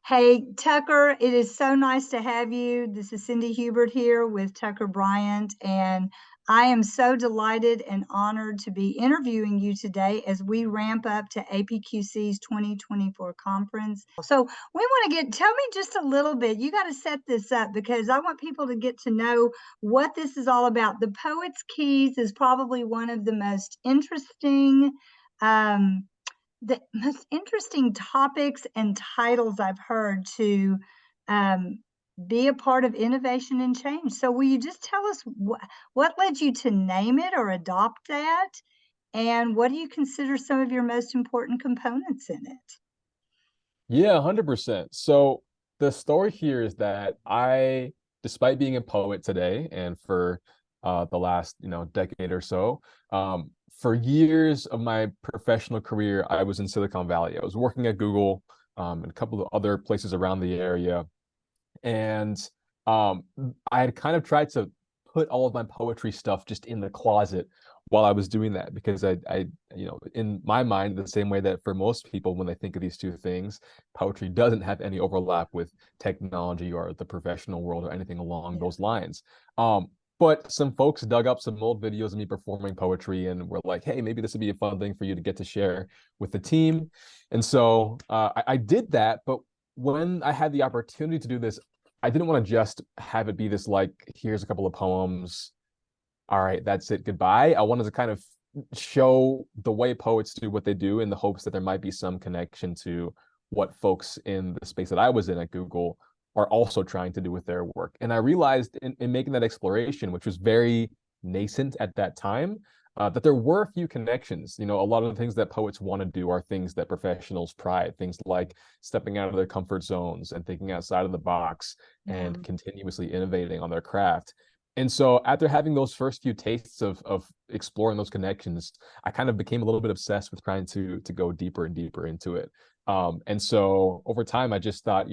Hey, Tucker, it is so nice to have you. This is Cindy Hubert here with Tucker Bryant, and I am so delighted and honored to be interviewing you today as we ramp up to APQC's 2024 conference. So we want to tell me just a little bit. You got to set this up because I want people to get to know what this is all about. The Poet's Keys is probably one of the most interesting um, the most interesting topics and titles I've heard to um, be a part of innovation and change. So will you just tell us what led you to name it or adopt that? And what do you consider some of your most important components in it? Yeah, 100%. So the story here is that despite being a poet today and for the last, decade or so, for years of my professional career, I was in Silicon Valley. I was working at Google, and a couple of other places around the area. And um, I had kind of tried to put all of my poetry stuff just in the closet while I was doing that because in my mind, the same way that for most people, when they think of these two things, poetry doesn't have any overlap with technology or the professional world or anything along Yeah. those lines. But some folks dug up some old videos of me performing poetry and were like, hey, maybe this would be a fun thing for you to get to share with the team. And so I did that. But when I had the opportunity to do this, I didn't want to just have it be this like, here's a couple of poems. All right, that's it. Goodbye. I wanted to kind of show the way poets do what they do in the hopes that there might be some connection to what folks in the space that I was in at Google are also trying to do with their work. And I realized in making that exploration, which was very nascent at that time, that there were a few connections. A lot of the things that poets want to do are things that professionals pride, things like stepping out of their comfort zones and thinking outside of the box Yeah. and continuously innovating on their craft. And so after having those first few tastes of exploring those connections, I kind of became a little bit obsessed with trying to go deeper and deeper into it. And so over time, I just thought,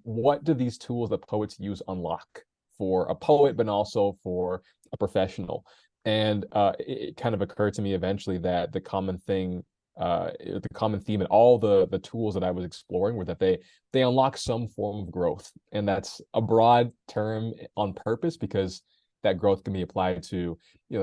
what do these tools that poets use unlock for a poet, but also for a professional? And it kind of occurred to me eventually that the common theme in all the tools that I was exploring were that they unlock some form of growth, and that's a broad term on purpose because that growth can be applied to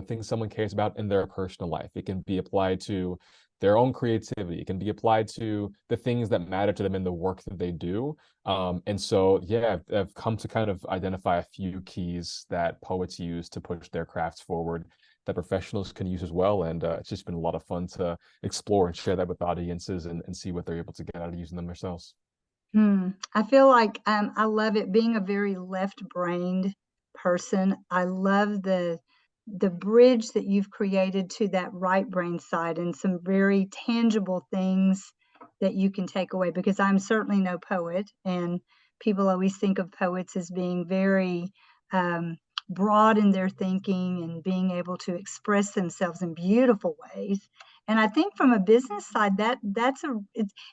things someone cares about in their personal life. It can be applied to their own creativity. It can be applied to the things that matter to them in the work that they do. And so, yeah, I've come to kind of identify a few keys that poets use to push their crafts forward that professionals can use as well. And it's just been a lot of fun to explore and share that with audiences and see what they're able to get out of using them themselves. I feel like I love it being a very left-brained person. I love the bridge that you've created to that right brain side and some very tangible things that you can take away because I'm certainly no poet, and people always think of poets as being very um, broad in their thinking and being able to express themselves in beautiful ways. And I think from a business side,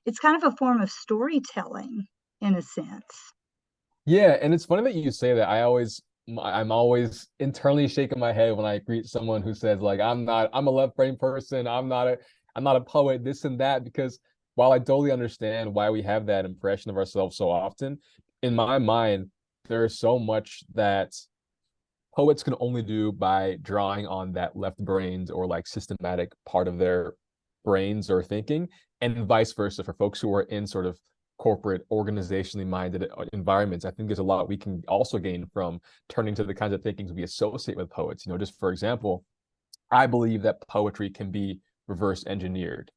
it's kind of a form of storytelling in a sense. Yeah, and it's funny that you say that. I'm always internally shaking my head when I greet someone who says like I'm a left brain person, I'm not a poet, this and that, because while I totally understand why we have that impression of ourselves so often, in my mind, there is so much that poets can only do by drawing on that left brained or like systematic part of their brains or thinking, and vice versa for folks who are in sort of corporate, organizationally minded environments. I think there's a lot we can also gain from turning to the kinds of thinkings we associate with poets. Just for example, I believe that poetry can be reverse engineered.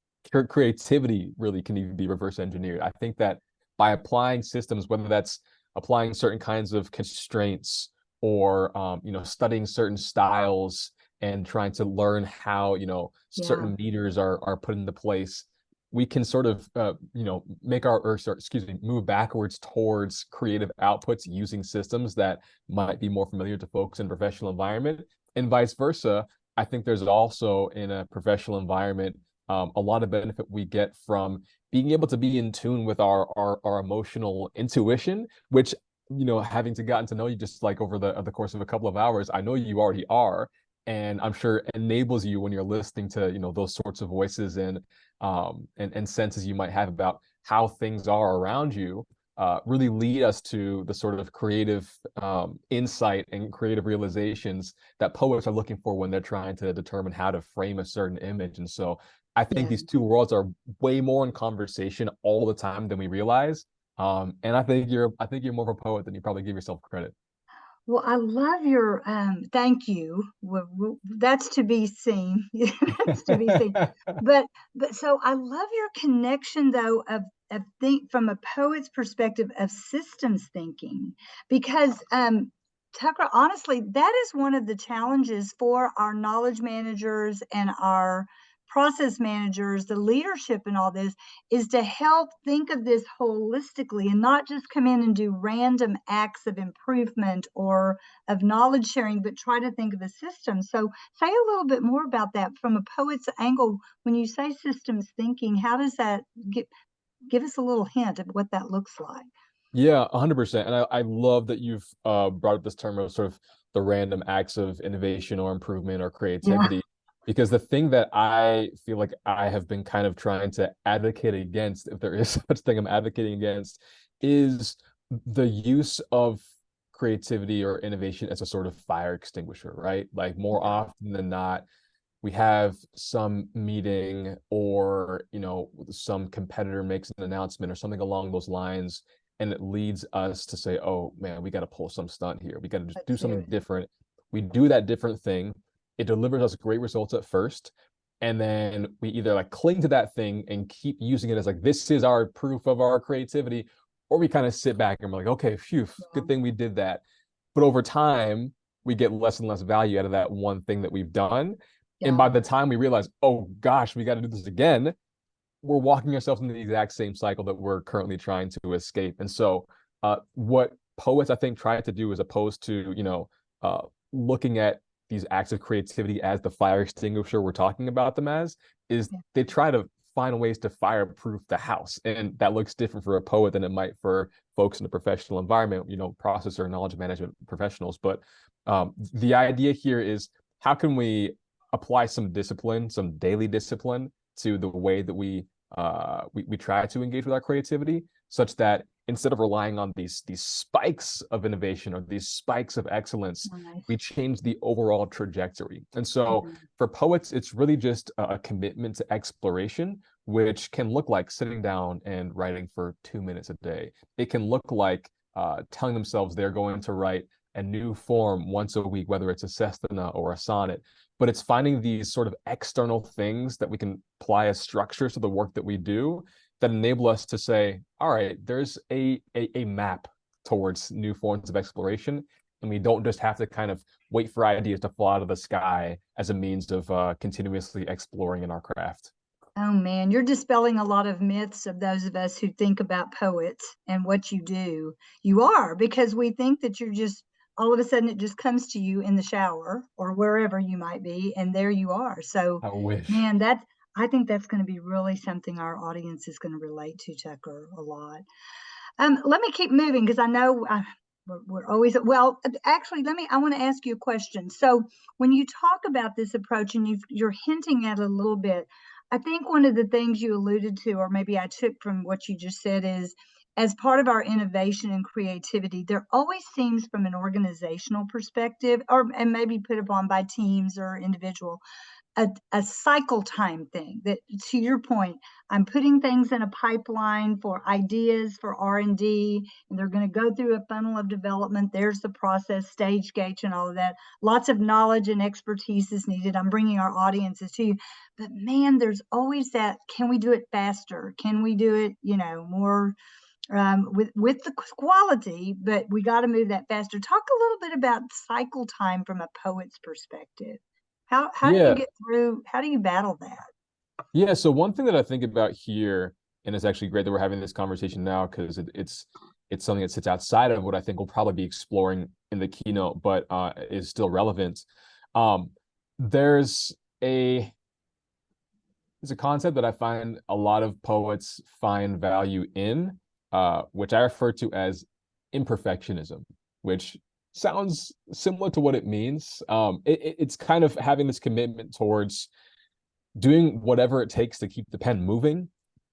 Creativity really can even be reverse engineered. I think that by applying systems, whether that's applying certain kinds of constraints or studying certain styles and trying to learn how Yeah. certain meters are put into place, we can sort of make excuse me, move backwards towards creative outputs using systems that might be more familiar to folks in professional environment, and vice versa. I think there's also in a professional environment a lot of benefit we get from being able to be in tune with our emotional intuition, which having to gotten to know you just like over the course of a couple of hours, I know you already are, and I'm sure enables you when you're listening to those sorts of voices and senses you might have about how things are around you. really lead us to the sort of creative insight and creative realizations that poets are looking for when they're trying to determine how to frame a certain image. And so I think Yeah. these two worlds are way more in conversation all the time than we realize. And I think you're more of a poet than you probably give yourself credit. Well, I love your thank you. That's to be seen. That's to be seen. But so I love your connection though of think from a poet's perspective of systems thinking because Tucker, honestly, that is one of the challenges for our knowledge managers and our process managers, the leadership and all this is to help think of this holistically and not just come in and do random acts of improvement or of knowledge sharing, but try to think of a system. So say a little bit more about that from a poet's angle. When you say systems thinking, how does that give us a little hint of what that looks like? Yeah, 100%. And I love that you've brought up this term of sort of the random acts of innovation or improvement or Yeah. creativity, because the thing that I feel like I have been kind of trying to advocate against, if there is such thing I'm advocating against, is the use of creativity or innovation as a sort of fire extinguisher, right? Like more Yeah. often than not, we have some meeting or some competitor makes an announcement or something along those lines, and it leads us to say, oh man, we got to pull some stunt here, we got to just Let's do do something it. different. We do that different thing, it delivers us great results at first, and then we either like cling to that thing and keep using it as like this is our proof of our creativity, or we kind of sit back and we're like, okay, phew, Yeah. good thing we did that. But over time we get less and less value out of that one thing that we've done, and Yeah. by the time we realize, oh gosh, we got to do this again, we're walking ourselves into the exact same cycle that we're currently trying to escape. And so, what poets I think try to do, as opposed to looking at these acts of creativity as the fire extinguisher we're talking about them as, is Yeah. they try to find ways to fireproof the house, and that looks different for a poet than it might for folks in a professional environment, process or knowledge management professionals. But the idea here is, how can we apply some discipline, some daily discipline, to the way that we try to engage with our creativity, such that instead of relying on these spikes of innovation or these spikes of excellence, Nice. we change the overall trajectory. And so Yeah. for poets, it's really just a commitment to exploration, which can look like sitting down and writing for 2 minutes a day. It can look like telling themselves they're going to write a new form once a week, whether it's a sestina or a sonnet. But it's finding these sort of external things that we can apply as structures to the work that we do, that enable us to say, all right, there's a map towards new forms of exploration, and we don't just have to kind of wait for ideas to fall out of the sky as a means of continuously exploring in our craft. Oh man, you're dispelling a lot of myths of those of us who think about poets and what you do. You are, because we think that you're just all of a sudden it just comes to you in the shower or wherever you might be, and there you are. So, I wish. man, I think that's going to be really something our audience is going to relate to, Tucker, a lot. Let me keep moving because I know we're always well. Actually, I want to ask you a question. So, when you talk about this approach, and you're hinting at it a little bit, I think one of the things you alluded to, or maybe I took from what you just said, is as part of our innovation and creativity, there always seems, from an organizational perspective, or and maybe put upon by teams or individual, a cycle time thing. That, to your point, I'm putting things in a pipeline for ideas for R&D, and they're going to go through a funnel of development. There's the process, stage gauge, and all of that. Lots of knowledge and expertise is needed. I'm bringing our audiences to you, but man, there's always that, can we do it faster? Can we do it more with the quality, but we got to move that faster. Talk a little bit about cycle time from a poet's perspective. How do you Yeah. get through? How do you battle that? Yeah. So one thing that I think about here, and it's actually great that we're having this conversation now, because it's something that sits outside of what I think we'll probably be exploring in the keynote, but is still relevant. Um, there's a it's a concept that I find a lot of poets find value in, which I refer to as imperfectionism, which sounds similar to what it means. It's kind of having this commitment towards doing whatever it takes to keep the pen moving,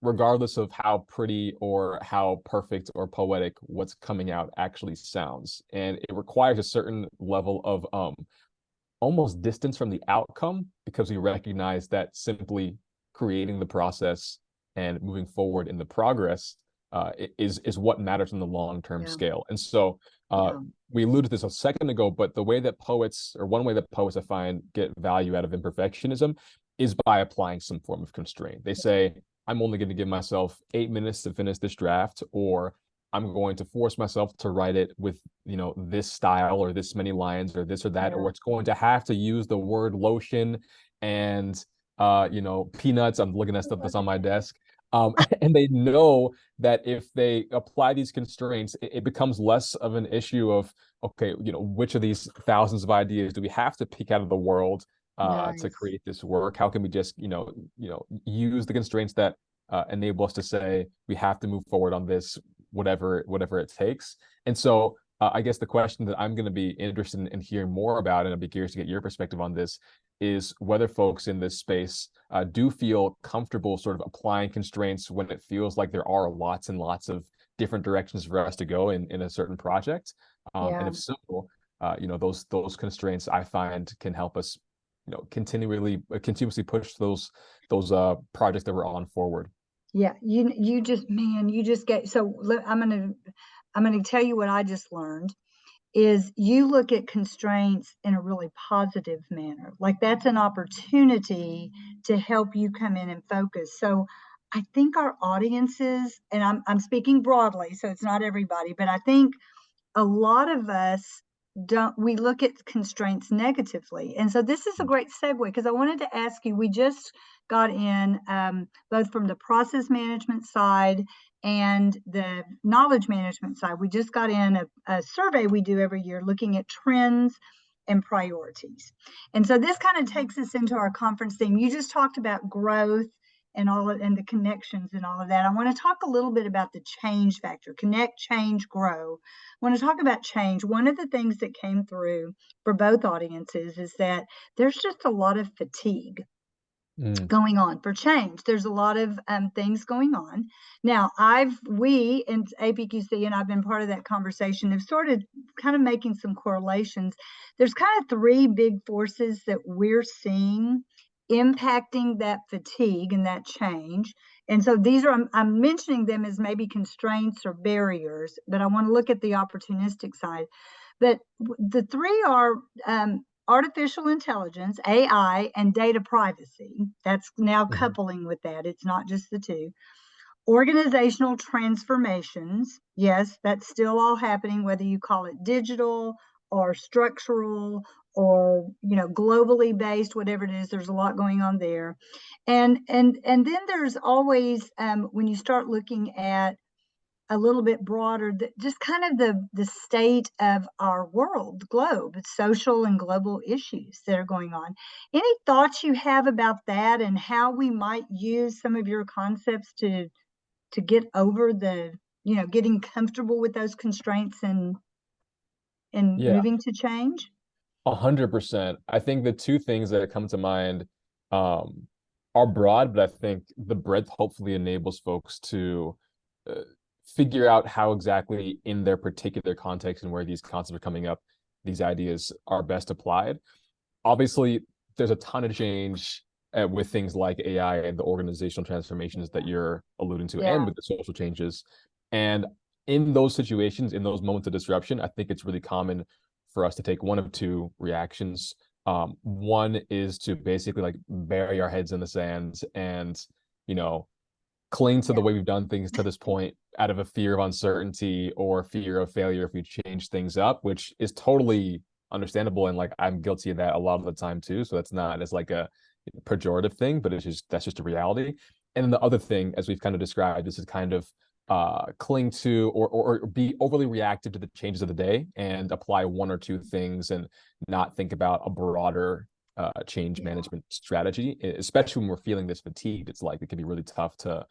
regardless of how pretty or how perfect or poetic what's coming out actually sounds. And it requires a certain level of almost distance from the outcome, because we recognize that simply creating the process and moving forward in the progress is what matters on the long-term Yeah. scale. And so Yeah. we alluded to this a second ago, but the way that poets, or one way that poets I find get value out of imperfectionism, is by applying some form of constraint. They say, I'm only going to give myself 8 minutes to finish this draft, or I'm going to force myself to write it with, this style or this many lines or this or that, Yeah. or it's going to have to use the word lotion and, peanuts. I'm looking at stuff that's on my desk. And they know that if they apply these constraints, it becomes less of an issue of, okay, which of these thousands of ideas do we have to pick out of the world to Nice. create this work? How can we just, use the constraints that enable us to say we have to move forward on this, whatever it takes. And so I guess the question that I'm going to be interested in hearing more about, and I'd be curious to get your perspective on this, is whether folks in this space do feel comfortable sort of applying constraints when it feels like there are lots and lots of different directions for us to go in a certain project. And Yeah. if so, those constraints I find can help us, continuously push those projects that we're on forward. Yeah. You just, man, you just get, so I'm going to tell you what I just learned is you look at constraints in a really positive manner. Like that's an opportunity to help you come in and focus. So I think our audiences, and I'm speaking broadly, so it's not everybody, but I think a lot of us don't, we look at constraints negatively. And so this is a great segue, because I wanted to ask you, we just got in both from the process management side and the knowledge management side, we just got in a survey we do every year looking at trends and priorities. And so this kind of takes us into our conference theme. You just talked about growth and and the connections and all of that. I want to talk a little bit about the change factor: connect, change, grow. I want to talk about change. One of the things that came through for both audiences is that there's just a lot of fatigue Mm. going on for change. There's a lot of things going on. Now, we in APQC, and I've been part of that conversation, have started kind of making some correlations. There's kind of three big forces that we're seeing impacting that fatigue and that change. And so these are, I'm mentioning them as maybe constraints or barriers, but I want to look at the opportunistic side. But the three are artificial intelligence, AI, and data privacy. That's now Mhm. coupling with that. It's not just the two. Organizational transformations. Yes, that's still all happening, whether you call it digital or structural or globally based, whatever it is. There's a lot going on there. And then there's always when you start looking at a little bit broader, just kind of the state of our world, the globe, social and global issues that are going on. Any thoughts you have about that and how we might use some of your concepts to get over getting comfortable with those constraints and Yeah, moving to change? 100%. I think the two things that come to mind um, are broad, but I think the breadth hopefully enables folks to uh, figure out how exactly in their particular context and where these concepts are coming up, these ideas are best applied. Obviously, there's a ton of change with things like AI and the organizational transformations that you're alluding to, and Yeah. with the social changes. And in those situations, in those moments of disruption, I think it's really common for us to take one of two reactions. One is to basically like bury our heads in the sand and, you know, cling to the way we've done things to this point out of a fear of uncertainty or fear of failure if we change things up, which is totally understandable. And like I'm guilty of that a lot of the time too. So that's not as like a pejorative thing, but that's just a reality. And then the other thing, as we've kind of described, is to kind of cling to or be overly reactive to the changes of the day and apply one or two things and not think about a broader change Yeah. management strategy, especially when we're feeling this fatigued. It's like it can be really tough to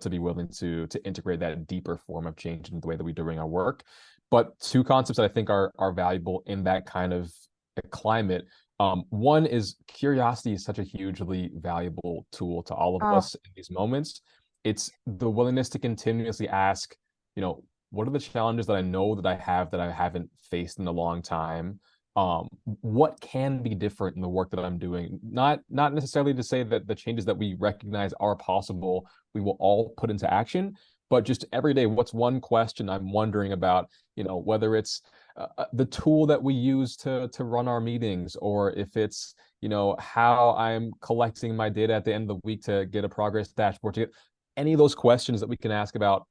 be willing to integrate that deeper form of change in the way that we do our work. But two concepts that I think are valuable in that kind of climate One is curiosity is such a hugely valuable tool to all of Oh, us in these moments. It's the willingness to continuously ask, what are the challenges that I know that I have that I haven't faced in a long time? What can be different in the work that I'm doing? Not necessarily to say that the changes that we recognize are possible, we will all put into action, but just every day, what's one question I'm wondering about, whether it's the tool that we use to run our meetings, or if it's how I'm collecting my data at the end of the week to get a progress dashboard, to get any of those questions that we can ask about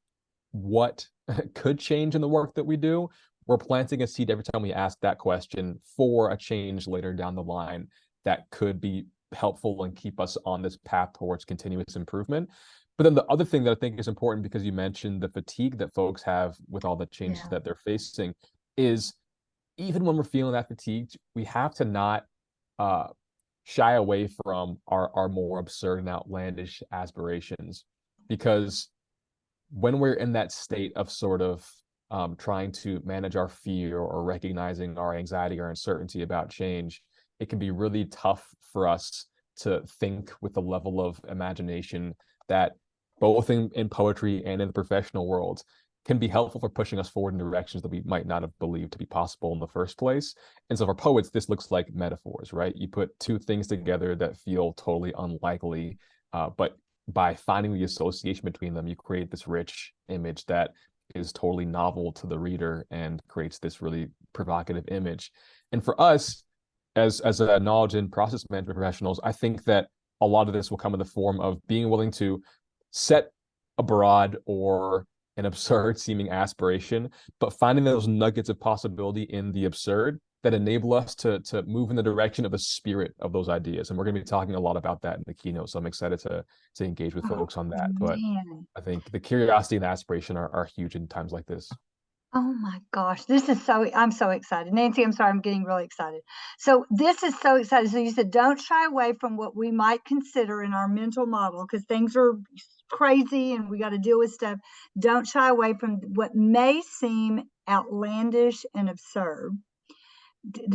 what could change in the work that we do. We're planting a seed every time we ask that question for a change later down the line that could be helpful and keep us on this path towards continuous improvement. But then the other thing that I think is important, because you mentioned the fatigue that folks have with all the changes yeah, that they're facing, is even when we're feeling that fatigued, we have to not uh, shy away from our more absurd and outlandish aspirations, because when we're in that state of sort of trying to manage our fear or recognizing our anxiety or uncertainty about change, it can be really tough for us to think with the level of imagination that both in poetry and in the professional world can be helpful for pushing us forward in directions that we might not have believed to be possible in the first place. And so for poets, this looks like metaphors, right? You put two things together that feel totally unlikely, but by finding the association between them, you create this rich image that is totally novel to the reader and creates this really provocative image. And for us, as a knowledge and process management professionals, I think that a lot of this will come in the form of being willing to set a broad or an absurd seeming aspiration, but finding those nuggets of possibility in the absurd that enable us to move in the direction of the spirit of those ideas. And we're going to be talking a lot about that in the keynote. So I'm excited to engage with oh folks on that. But man. I think the curiosity and aspiration are huge in times like this. Oh my gosh, I'm so excited. Nancy, I'm sorry, I'm getting really excited. So this is so exciting. So you said don't shy away from what we might consider in our mental model, because things are crazy and we got to deal with stuff. Don't shy away from what may seem outlandish and absurd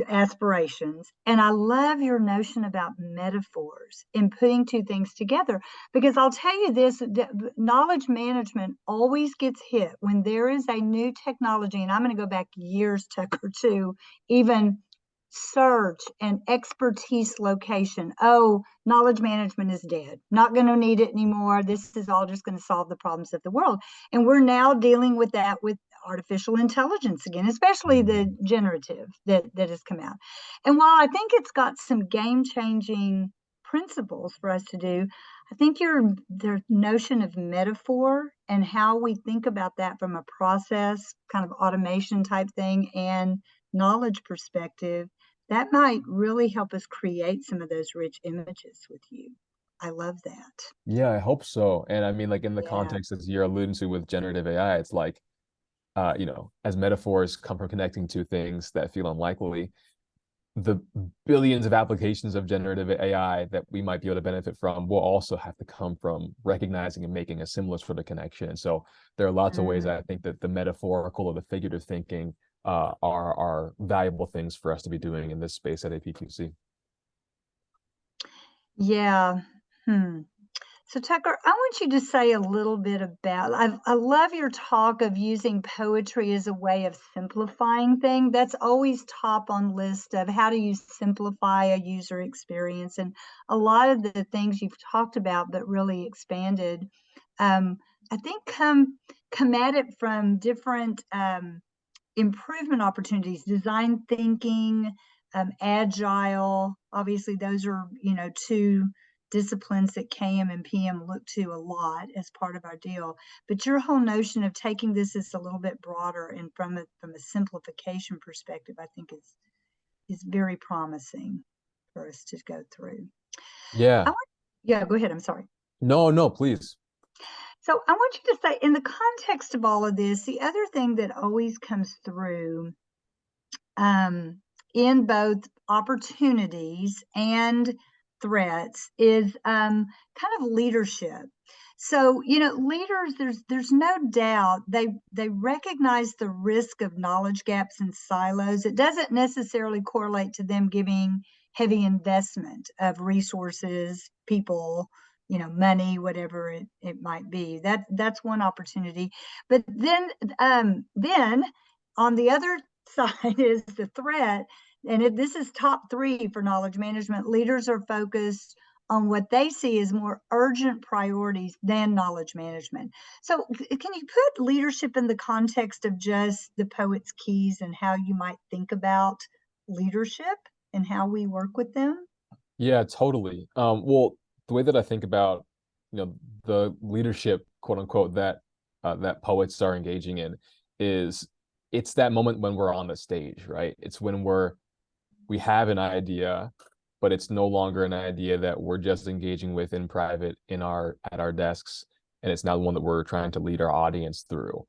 aspirations. And I love your notion about metaphors and putting two things together, because I'll tell you this, knowledge management always gets hit when there is a new technology. And I'm going to go back years, Tucker, to even search and expertise location. Oh, knowledge management is dead. Not going to need it anymore. This is all just going to solve the problems of the world. And we're now dealing with that with artificial intelligence again, especially the generative that has come out. And while I think it's got some game changing principles for us to do, I think the notion of metaphor and how we think about that from a process kind of automation type thing and knowledge perspective, that might really help us create some of those rich images with you. I love that. Yeah, I hope so. And I mean, like in the Yeah. context as you're alluding to with generative AI, it's like, as metaphors come from connecting two things that feel unlikely, the billions of applications of generative AI that we might be able to benefit from will also have to come from recognizing and making a similar sort of connection. And so there are lots of ways Mm. I think that the metaphorical or the figurative thinking are valuable things for us to be doing in this space at APQC. Yeah. Hmm. So Tucker, I want you to say a little bit about, I love your talk of using poetry as a way of simplifying things. That's always top on list of how do you simplify a user experience. And a lot of the things you've talked about, but really expanded, um, I think come at it from different improvement opportunities, design thinking, agile. Obviously, those are, two disciplines that KM and PM look to a lot as part of our deal. But your whole notion of taking this as a little bit broader and from a simplification perspective, I think is very promising for us to go through. I Yeah. want, yeah, go ahead. I'm sorry. No, no, please. So I want you to say, in the context of all of this, the other thing that always comes through um, in both opportunities and threats is kind of leadership. So, leaders, there's no doubt they recognize the risk of knowledge gaps and silos. It doesn't necessarily correlate to them giving heavy investment of resources, people, money, whatever it might be. That's one opportunity. But then on the other side is the threat, and this is top three for knowledge management. Leaders are focused on what they see as more urgent priorities than knowledge management. So can you put leadership in the context of just the poet's keys and how you might think about leadership and how we work with them? Yeah, totally. Well, the way that I think about, the leadership, quote unquote, that poets are engaging in is it's that moment when we're on the stage, right? It's when we have an idea, but it's no longer an idea that we're just engaging with in private at our desks, and it's now the one that we're trying to lead our audience through.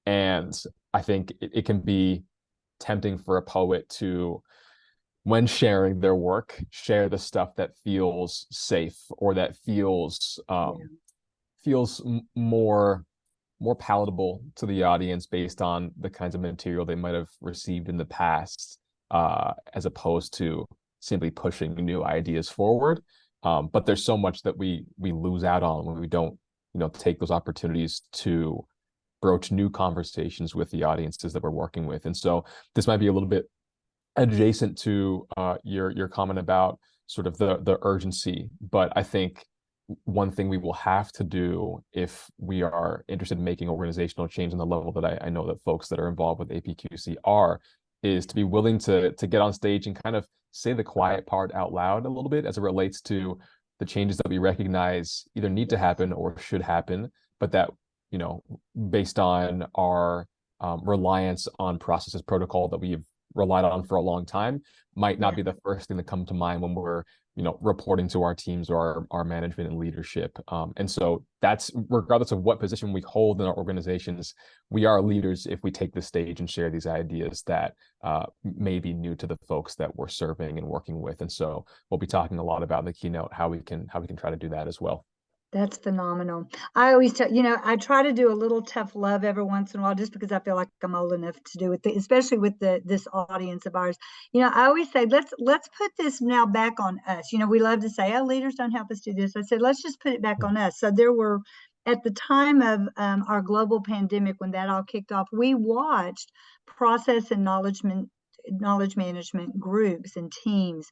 And I think it can be tempting for a poet to, when sharing their work, share the stuff that feels safe or that feels more palatable to the audience based on the kinds of material they might have received in the past, as opposed to simply pushing new ideas forward. But there's so much that we lose out on when we don't, take those opportunities to broach new conversations with the audiences that we're working with. And so this might be a little bit adjacent to your comment about sort of the urgency, but I think one thing we will have to do if we are interested in making organizational change on the level that I know that folks that are involved with APQC are, is to be willing to get on stage and kind of say the quiet part out loud a little bit as it relates to the changes that we recognize either need to happen or should happen, but that, based on our reliance on processes protocol that we've relied on for a long time, might not be the first thing that come to mind when we're reporting to our teams or our management and leadership. And so that's regardless of what position we hold in our organizations, we are leaders if we take the stage and share these ideas that may be new to the folks that we're serving and working with. And so we'll be talking a lot about in the keynote how we can try to do that as well. That's phenomenal. I always tell, I try to do a little tough love every once in a while just because I feel like I'm old enough to do it, especially with this audience of ours. I always say, let's put this now back on us. We love to say, oh, leaders don't help us do this. I said, let's just put it back on us. So there were, at the time of our global pandemic, when that all kicked off, we watched process and knowledge management groups and teams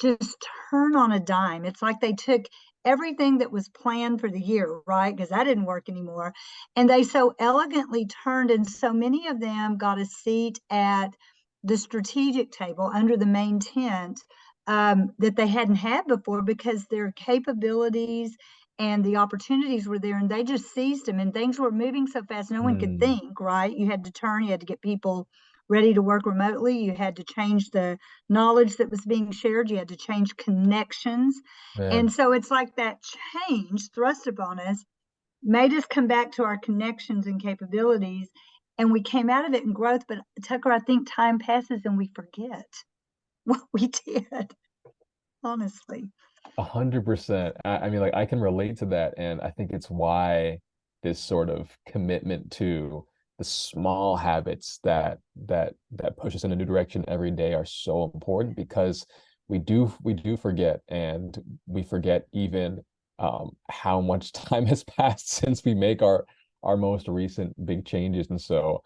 just turn on a dime. It's like they took everything that was planned for the year, right? Because that didn't work anymore. And they so elegantly turned, and so many of them got a seat at the strategic table under the main tent, that they hadn't had before, because their capabilities and the opportunities were there, and they just seized them. And things were moving so fast, no one could think, right? You had to turn, you had to get people ready to work remotely. You had to change the knowledge that was being shared. You had to change connections. And Man. so it's like that change thrust upon us made us come back to our connections and capabilities. And we came out of it in growth. But Tucker, I think time passes and we forget what we did, honestly. 100%. I mean, like, I can relate to that, and I think it's why this sort of commitment to the small habits that push us in a new direction every day are so important, because we do forget, and we forget even how much time has passed since we make our most recent big changes. And so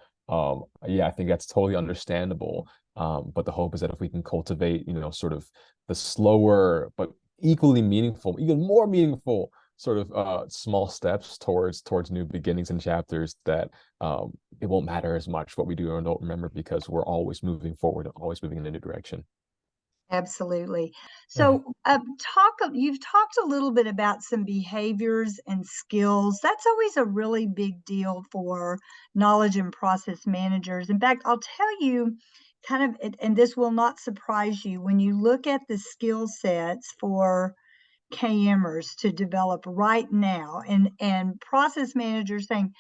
yeah, I think that's totally understandable. But the hope is that if we can cultivate, sort of the slower but equally meaningful, even more meaningful sort of small steps towards new beginnings and chapters, that it won't matter as much what we do or don't remember, because we're always moving forward, always moving in a new direction. Absolutely. So, you've talked a little bit about some behaviors and skills. That's always a really big deal for knowledge and process managers. In fact, I'll tell you kind of, and this will not surprise you, when you look at the skill sets for KMers to develop right now, and process managers saying,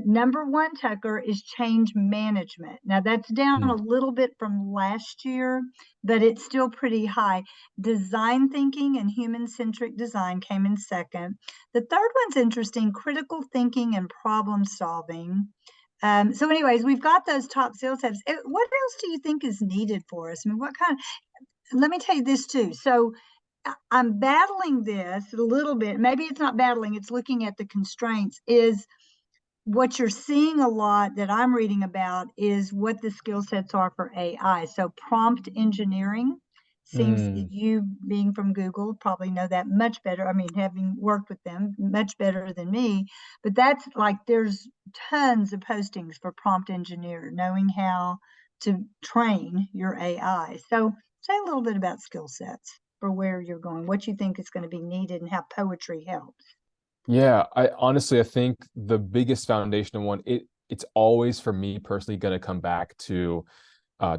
number one, Tucker, is change management. Now that's down a Mm, little bit from last year, but it's still pretty high. Design thinking and human-centric design came in second. The third one's interesting: critical thinking and problem solving. So anyways, we've got those top skill sets. What else do you think is needed for us? I mean, what kind let me tell you this too. So I'm battling this a little bit. Maybe it's not battling, it's looking at the constraints. Is what you're seeing a lot that I'm reading about is what the skill sets are for AI. So prompt engineering seems, Mm, you being from Google probably know that much better. I mean, having worked with them much better than me, but that's like there's tons of postings for prompt engineer, knowing how to train your AI. So say a little bit about skill sets for where you're going, what you think is going to be needed and how poetry helps. yeah, I think the biggest foundational one, it's always for me personally going to come back to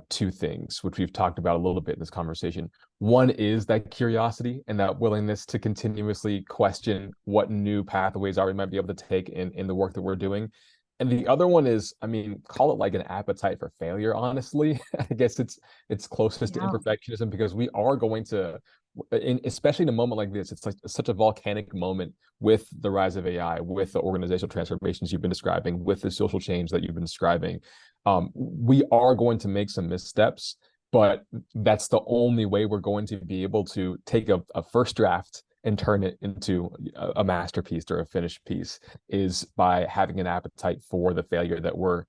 two things, which we've talked about a little bit in this conversation. One is that curiosity and that willingness to continuously question what new pathways are we might be able to take in the work that we're doing. And the other one is, I mean, call it like an appetite for failure, honestly. I guess it's closest to Yeah. imperfectionism because we are going to, especially in a moment like this, it's like such a volcanic moment with the rise of AI, with the organizational transformations you've been describing, with the social change that you've been describing. We are going to make some missteps, but that's the only way we're going to be able to take a first draft and turn it into a masterpiece or a finished piece is by having an appetite for the failure that we're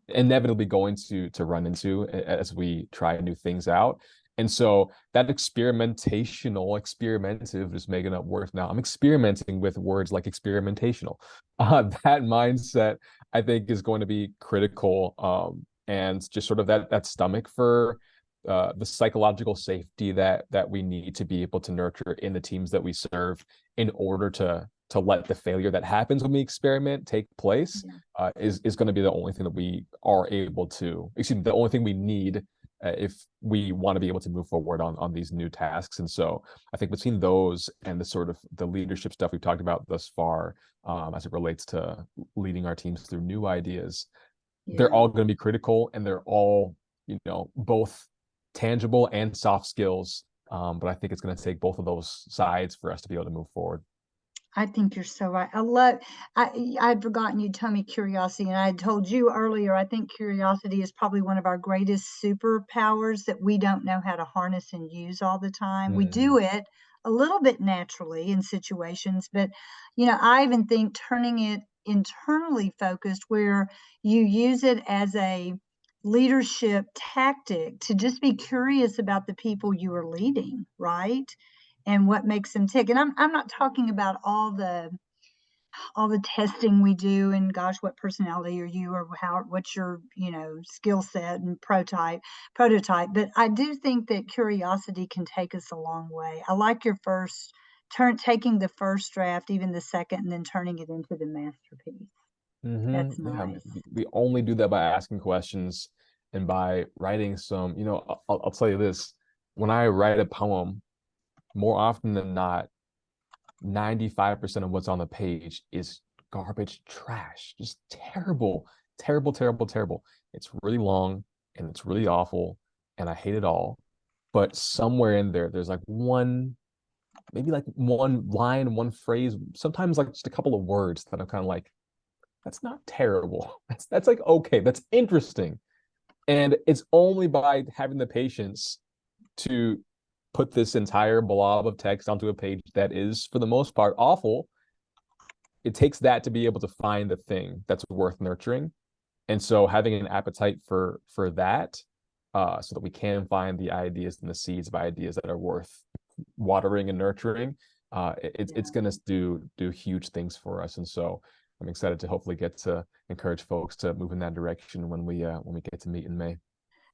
inevitably going to run into as we try new things out. And so that experimentative, just making up words now. I'm experimenting with words like experimentational. That mindset, I think, is going to be critical. And just sort of that stomach for the psychological safety that we need to be able to nurture in the teams that we serve in order to let the failure that happens when we experiment take place Yeah. is going to be the only thing that we are able to, excuse me, the only thing we need if we want to be able to move forward on these new tasks. And so I think between those and the sort of the leadership stuff we've talked about thus far, as it relates to leading our teams through new ideas, they're Yeah. all going to be critical and they're all, both tangible and soft skills. But I think it's going to take both of those sides for us to be able to move forward. I think you're so right. I'd forgotten you told me curiosity, and I had told you earlier, I think curiosity is probably one of our greatest superpowers that we don't know how to harness and use all the time. We Mm, do it a little bit naturally in situations, but I even think turning it internally focused where you use it as a leadership tactic to just be curious about the people you are leading, right? And what makes them tick. And I'm not talking about all the testing we do and gosh, what personality are you or what's your, skill set and prototype. But I do think that curiosity can take us a long way. I like your taking the first draft, even the second, and then turning it into the masterpiece. That's yeah, I mean, nice. we only do that by asking questions and by writing some, I'll tell you this, when I write a poem, more often than not, 95% of what's on the page is garbage trash, just terrible, terrible, terrible, terrible. It's really long and it's really awful and I hate it all. But somewhere in there, there's like maybe like one line, one phrase, sometimes like just a couple of words that I'm kind of like, that's not terrible. That's like okay, that's interesting. And it's only by having the patience to put this entire blob of text onto a page that is, for the most part, awful. It takes that to be able to find the thing that's worth nurturing. And so having an appetite for that, so that we can find the ideas and the seeds of ideas that are worth watering and nurturing, it's Yeah. going to do huge things for us. And so I'm excited to hopefully get to encourage folks to move in that direction when we get to meet in May.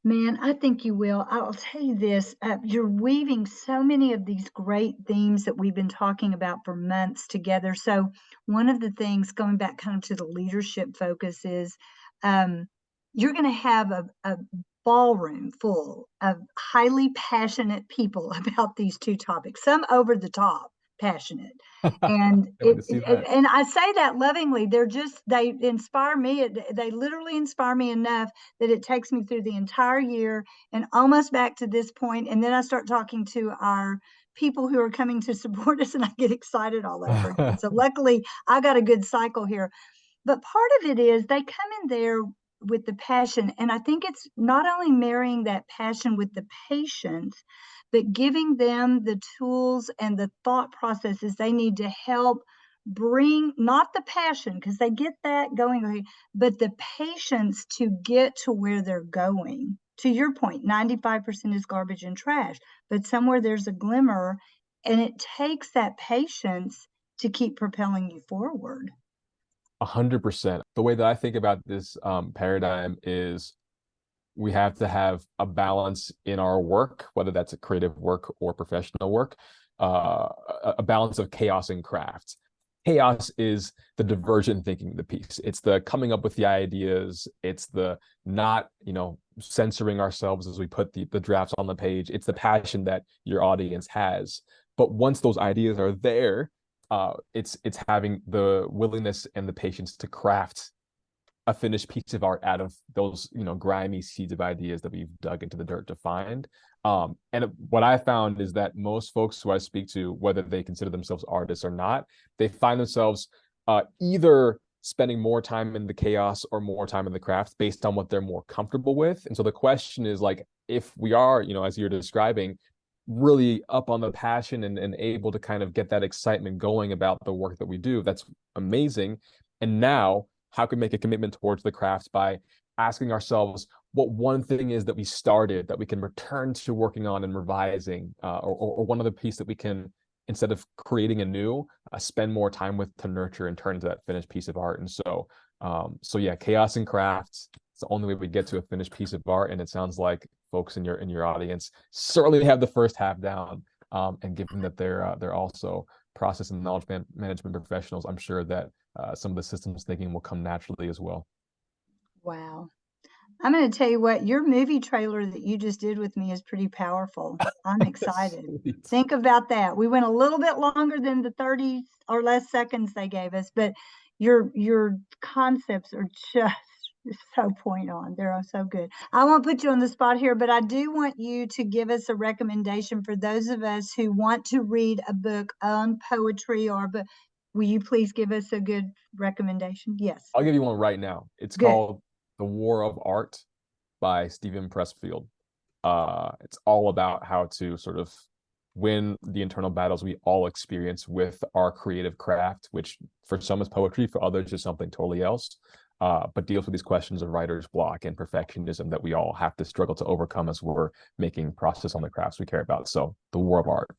Man, I think you will. I'll tell you this, you're weaving so many of these great themes that we've been talking about for months together. So, one of the things, going back kind of to the leadership focus, is um, you're going to have a ballroom full of highly passionate people about these two topics, some over the top passionate. Can't And wait to see that. and I say that lovingly. They inspire me. They literally inspire me enough that it takes me through the entire year and almost back to this point. And then I start talking to our people who are coming to support us, and I get excited all over again. So luckily, I got a good cycle here. But part of it is they come in there with the passion. And I think it's not only marrying that passion with the patience, but giving them the tools and the thought processes they need to help bring not the passion, because they get that going, but the patience to get to where they're going. To your point, 95% is garbage and trash, but somewhere there's a glimmer, and it takes that patience to keep propelling you forward. 100%. The way that I think about this paradigm is we have to have a balance in our work, whether that's a creative work or professional work, a balance of chaos and craft. Chaos is the divergent thinking, the piece. It's the coming up with the ideas. It's the not, censoring ourselves as we put the drafts on the page. It's the passion that your audience has. But once those ideas are there, it's having the willingness and the patience to craft a finished piece of art out of those, grimy seeds of ideas that we've dug into the dirt to find. And what I found is that most folks who I speak to, whether they consider themselves artists or not, they find themselves either spending more time in the chaos or more time in the craft based on what they're more comfortable with. And so the question is, like, if we are, as you're describing, really up on the passion and able to kind of get that excitement going about the work that we do, that's amazing. And now, how can we make a commitment towards the craft by asking ourselves what one thing is that we started that we can return to working on and revising, or one other piece that we can, instead of creating anew, spend more time with to nurture and turn into that finished piece of art. And so yeah, chaos and crafts, it's the only way we get to a finished piece of art. And it sounds like folks in your audience certainly have the first half down. And given that they're also process and knowledge management professionals, I'm sure that some of the systems thinking will come naturally as well. Wow. I'm going to tell you what, your movie trailer that you just did with me is pretty powerful. I'm excited. Sweet. Think about that. We went a little bit longer than the 30 or less seconds they gave us, but your concepts are just so point on. They're so good. I won't put you on the spot here, but I do want you to give us a recommendation for those of us who want to read a book on poetry but will you please give us a good recommendation? Yes. I'll give you one right now. It's Good. called The War of Art by Stephen Pressfield. It's all about how to sort of win the internal battles we all experience with our creative craft, which for some is poetry, for others is something totally else, but deals with these questions of writer's block and perfectionism that we all have to struggle to overcome as we're making process on the crafts we care about. So The War of Art.